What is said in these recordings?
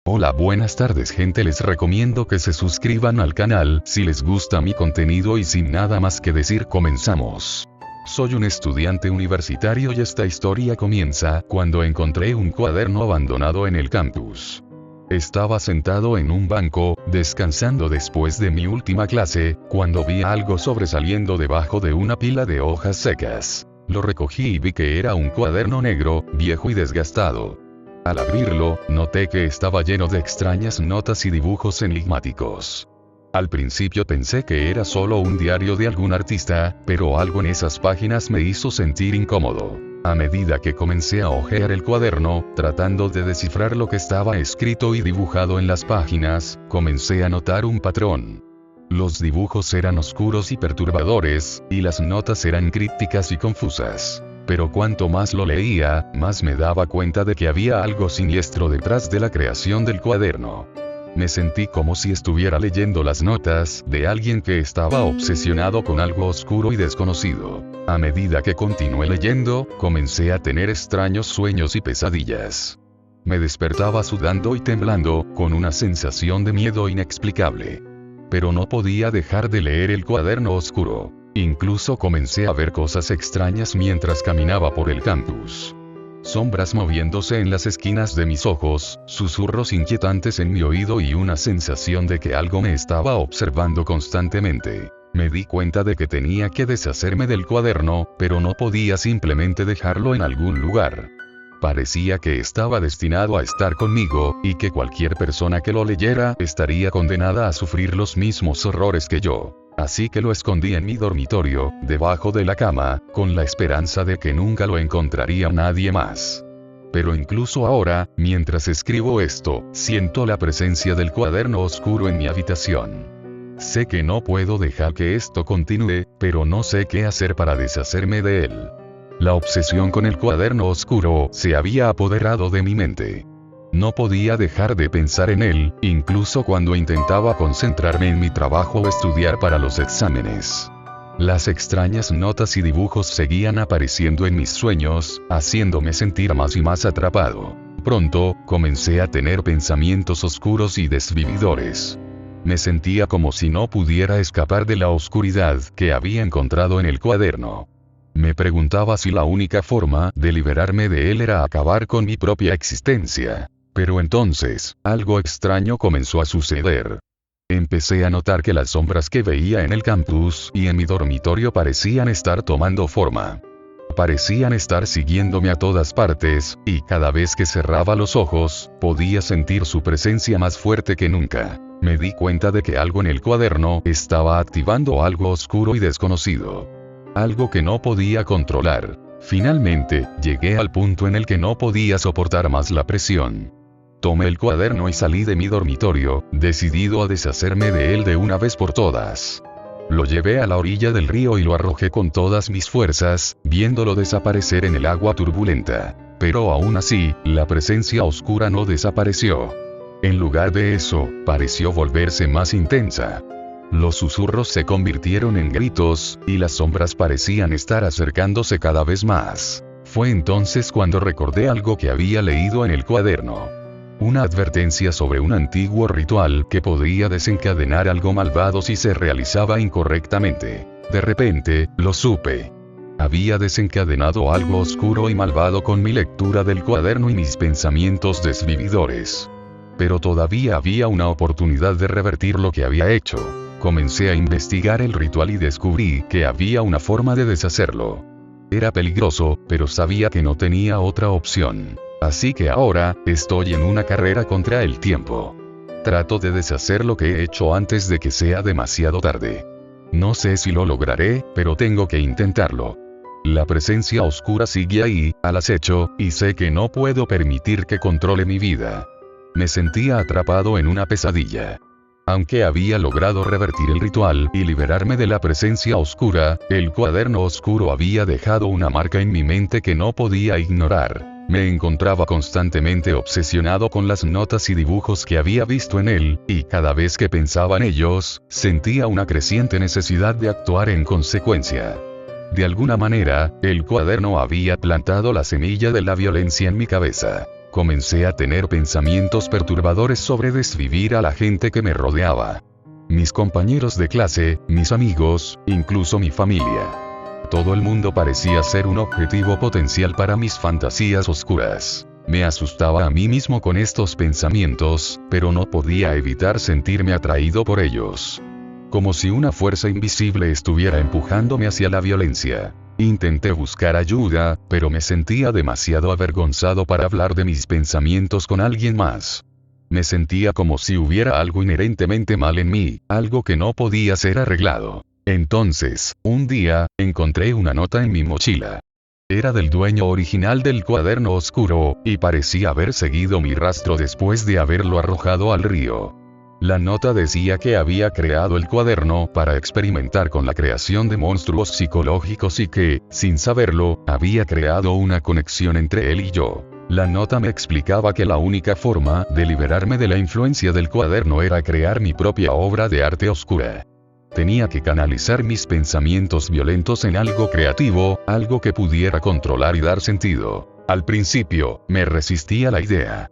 Hola, buenas tardes gente, les recomiendo que se suscriban al canal si les gusta mi contenido y sin nada más que decir comenzamos. Soy un estudiante universitario y esta historia comienza cuando encontré un cuaderno abandonado en el campus. Estaba sentado en un banco, descansando después de mi última clase, cuando vi algo sobresaliendo debajo de una pila de hojas secas. Lo recogí y vi que era un cuaderno negro, viejo y desgastado. Al abrirlo, noté que estaba lleno de extrañas notas y dibujos enigmáticos. Al principio pensé que era solo un diario de algún artista, pero algo en esas páginas me hizo sentir incómodo. A medida que comencé a hojear el cuaderno, tratando de descifrar lo que estaba escrito y dibujado en las páginas, comencé a notar un patrón. Los dibujos eran oscuros y perturbadores, y las notas eran crípticas y confusas. Pero cuanto más lo leía, más me daba cuenta de que había algo siniestro detrás de la creación del cuaderno. Me sentí como si estuviera leyendo las notas de alguien que estaba obsesionado con algo oscuro y desconocido. A medida que continué leyendo, comencé a tener extraños sueños y pesadillas. Me despertaba sudando y temblando, con una sensación de miedo inexplicable. Pero no podía dejar de leer el cuaderno oscuro. Incluso comencé a ver cosas extrañas mientras caminaba por el campus. Sombras moviéndose en las esquinas de mis ojos, susurros inquietantes en mi oído y una sensación de que algo me estaba observando constantemente. Me di cuenta de que tenía que deshacerme del cuaderno, pero no podía simplemente dejarlo en algún lugar. Parecía que estaba destinado a estar conmigo, y que cualquier persona que lo leyera estaría condenada a sufrir los mismos horrores que yo. Así que lo escondí en mi dormitorio, debajo de la cama, con la esperanza de que nunca lo encontraría nadie más. Pero incluso ahora, mientras escribo esto, siento la presencia del cuaderno oscuro en mi habitación. Sé que no puedo dejar que esto continúe, pero no sé qué hacer para deshacerme de él. La obsesión con el cuaderno oscuro se había apoderado de mi mente. No podía dejar de pensar en él, incluso cuando intentaba concentrarme en mi trabajo o estudiar para los exámenes. Las extrañas notas y dibujos seguían apareciendo en mis sueños, haciéndome sentir más y más atrapado. Pronto, comencé a tener pensamientos oscuros y desvividores. Me sentía como si no pudiera escapar de la oscuridad que había encontrado en el cuaderno. Me preguntaba si la única forma de liberarme de él era acabar con mi propia existencia. Pero entonces, algo extraño comenzó a suceder. Empecé a notar que las sombras que veía en el campus y en mi dormitorio parecían estar tomando forma. Parecían estar siguiéndome a todas partes, y cada vez que cerraba los ojos, podía sentir su presencia más fuerte que nunca. Me di cuenta de que algo en el cuaderno estaba activando algo oscuro y desconocido. Algo que no podía controlar. Finalmente, llegué al punto en el que no podía soportar más la presión. Tomé el cuaderno y salí de mi dormitorio, decidido a deshacerme de él de una vez por todas. Lo llevé a la orilla del río y lo arrojé con todas mis fuerzas, viéndolo desaparecer en el agua turbulenta. Pero aún así, la presencia oscura no desapareció. En lugar de eso, pareció volverse más intensa. Los susurros se convirtieron en gritos, y las sombras parecían estar acercándose cada vez más. Fue entonces cuando recordé algo que había leído en el cuaderno. Una advertencia sobre un antiguo ritual que podría desencadenar algo malvado si se realizaba incorrectamente. De repente, lo supe. Había desencadenado algo oscuro y malvado con mi lectura del cuaderno y mis pensamientos desvividores. Pero todavía había una oportunidad de revertir lo que había hecho. Comencé a investigar el ritual y descubrí que había una forma de deshacerlo. Era peligroso, pero sabía que no tenía otra opción. Así que ahora, estoy en una carrera contra el tiempo. Trato de deshacer lo que he hecho antes de que sea demasiado tarde. No sé si lo lograré, pero tengo que intentarlo. La presencia oscura sigue ahí, al acecho, y sé que no puedo permitir que controle mi vida. Me sentía atrapado en una pesadilla. Aunque había logrado revertir el ritual y liberarme de la presencia oscura, el cuaderno oscuro había dejado una marca en mi mente que no podía ignorar. Me encontraba constantemente obsesionado con las notas y dibujos que había visto en él, y cada vez que pensaba en ellos, sentía una creciente necesidad de actuar en consecuencia. De alguna manera, el cuaderno había plantado la semilla de la violencia en mi cabeza. Comencé a tener pensamientos perturbadores sobre desvivir a la gente que me rodeaba. Mis compañeros de clase, mis amigos, incluso mi familia. Todo el mundo parecía ser un objetivo potencial para mis fantasías oscuras. Me asustaba a mí mismo con estos pensamientos, pero no podía evitar sentirme atraído por ellos. Como si una fuerza invisible estuviera empujándome hacia la violencia. Intenté buscar ayuda, pero me sentía demasiado avergonzado para hablar de mis pensamientos con alguien más. Me sentía como si hubiera algo inherentemente mal en mí, algo que no podía ser arreglado. Entonces, un día, encontré una nota en mi mochila. Era del dueño original del cuaderno oscuro, y parecía haber seguido mi rastro después de haberlo arrojado al río. La nota decía que había creado el cuaderno para experimentar con la creación de monstruos psicológicos y que, sin saberlo, había creado una conexión entre él y yo. La nota me explicaba que la única forma de liberarme de la influencia del cuaderno era crear mi propia obra de arte oscura. Tenía que canalizar mis pensamientos violentos en algo creativo, algo que pudiera controlar y dar sentido. Al principio, me resistía a la idea.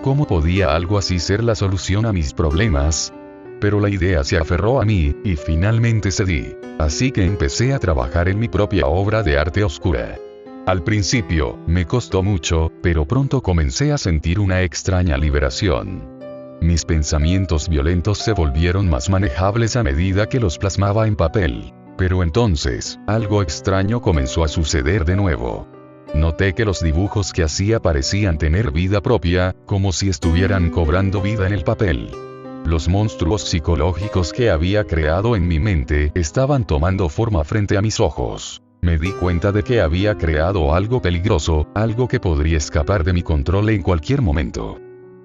¿Cómo podía algo así ser la solución a mis problemas? Pero la idea se aferró a mí, y finalmente cedí. Así que empecé a trabajar en mi propia obra de arte oscura. Al principio, me costó mucho, pero pronto comencé a sentir una extraña liberación. Mis pensamientos violentos se volvieron más manejables a medida que los plasmaba en papel. Pero entonces, algo extraño comenzó a suceder de nuevo. Noté que los dibujos que hacía parecían tener vida propia, como si estuvieran cobrando vida en el papel. Los monstruos psicológicos que había creado en mi mente estaban tomando forma frente a mis ojos. Me di cuenta de que había creado algo peligroso, algo que podría escapar de mi control en cualquier momento.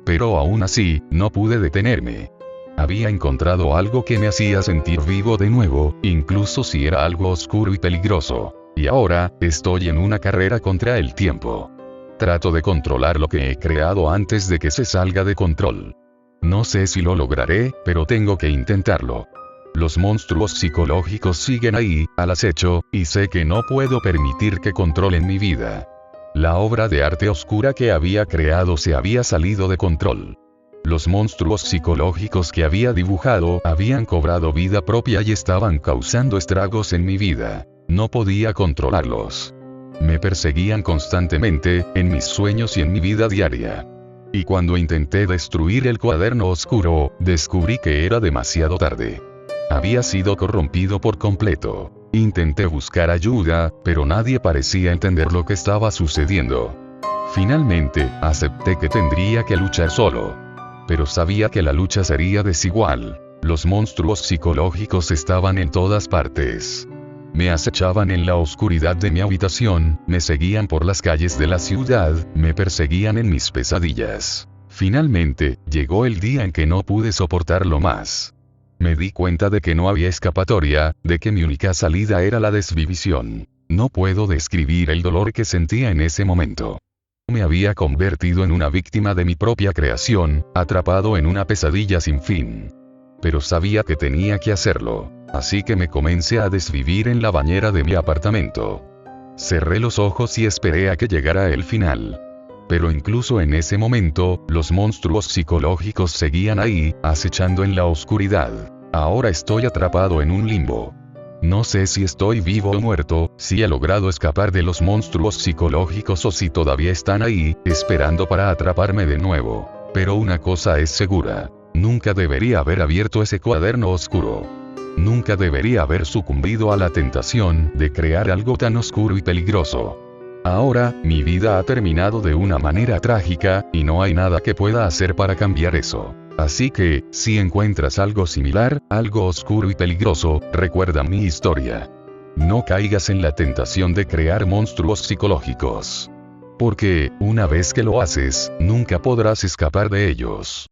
Pero aún así, no pude detenerme. Había encontrado algo que me hacía sentir vivo de nuevo, incluso si era algo oscuro y peligroso. Y ahora, estoy en una carrera contra el tiempo. Trato de controlar lo que he creado antes de que se salga de control. No sé si lo lograré, pero tengo que intentarlo. Los monstruos psicológicos siguen ahí, al acecho, y sé que no puedo permitir que controlen mi vida. La obra de arte oscura que había creado se había salido de control. Los monstruos psicológicos que había dibujado habían cobrado vida propia y estaban causando estragos en mi vida. No podía controlarlos. Me perseguían constantemente, en mis sueños y en mi vida diaria. Y cuando intenté destruir el cuaderno oscuro, descubrí que era demasiado tarde. Había sido corrompido por completo. Intenté buscar ayuda, pero nadie parecía entender lo que estaba sucediendo. Finalmente, acepté que tendría que luchar solo. Pero sabía que la lucha sería desigual. Los monstruos psicológicos estaban en todas partes. Me acechaban en la oscuridad de mi habitación, me seguían por las calles de la ciudad, me perseguían en mis pesadillas. Finalmente, llegó el día en que no pude soportarlo más. Me di cuenta de que no había escapatoria, de que mi única salida era la desvivisión. No puedo describir el dolor que sentía en ese momento. Me había convertido en una víctima de mi propia creación, atrapado en una pesadilla sin fin. Pero sabía que tenía que hacerlo. Así que me comencé a desvivir en la bañera de mi apartamento. Cerré los ojos y esperé a que llegara el final. Pero incluso en ese momento, los monstruos psicológicos seguían ahí, acechando en la oscuridad. Ahora estoy atrapado en un limbo. No sé si estoy vivo o muerto, si he logrado escapar de los monstruos psicológicos o si todavía están ahí, esperando para atraparme de nuevo. Pero una cosa es segura. Nunca debería haber abierto ese cuaderno oscuro. Nunca debería haber sucumbido a la tentación de crear algo tan oscuro y peligroso. Ahora, mi vida ha terminado de una manera trágica, y no hay nada que pueda hacer para cambiar eso. Así que, si encuentras algo similar, algo oscuro y peligroso, recuerda mi historia. No caigas en la tentación de crear monstruos psicológicos. Porque, una vez que lo haces, nunca podrás escapar de ellos.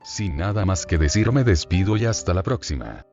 Sin nada más que decir, me despido y hasta la próxima.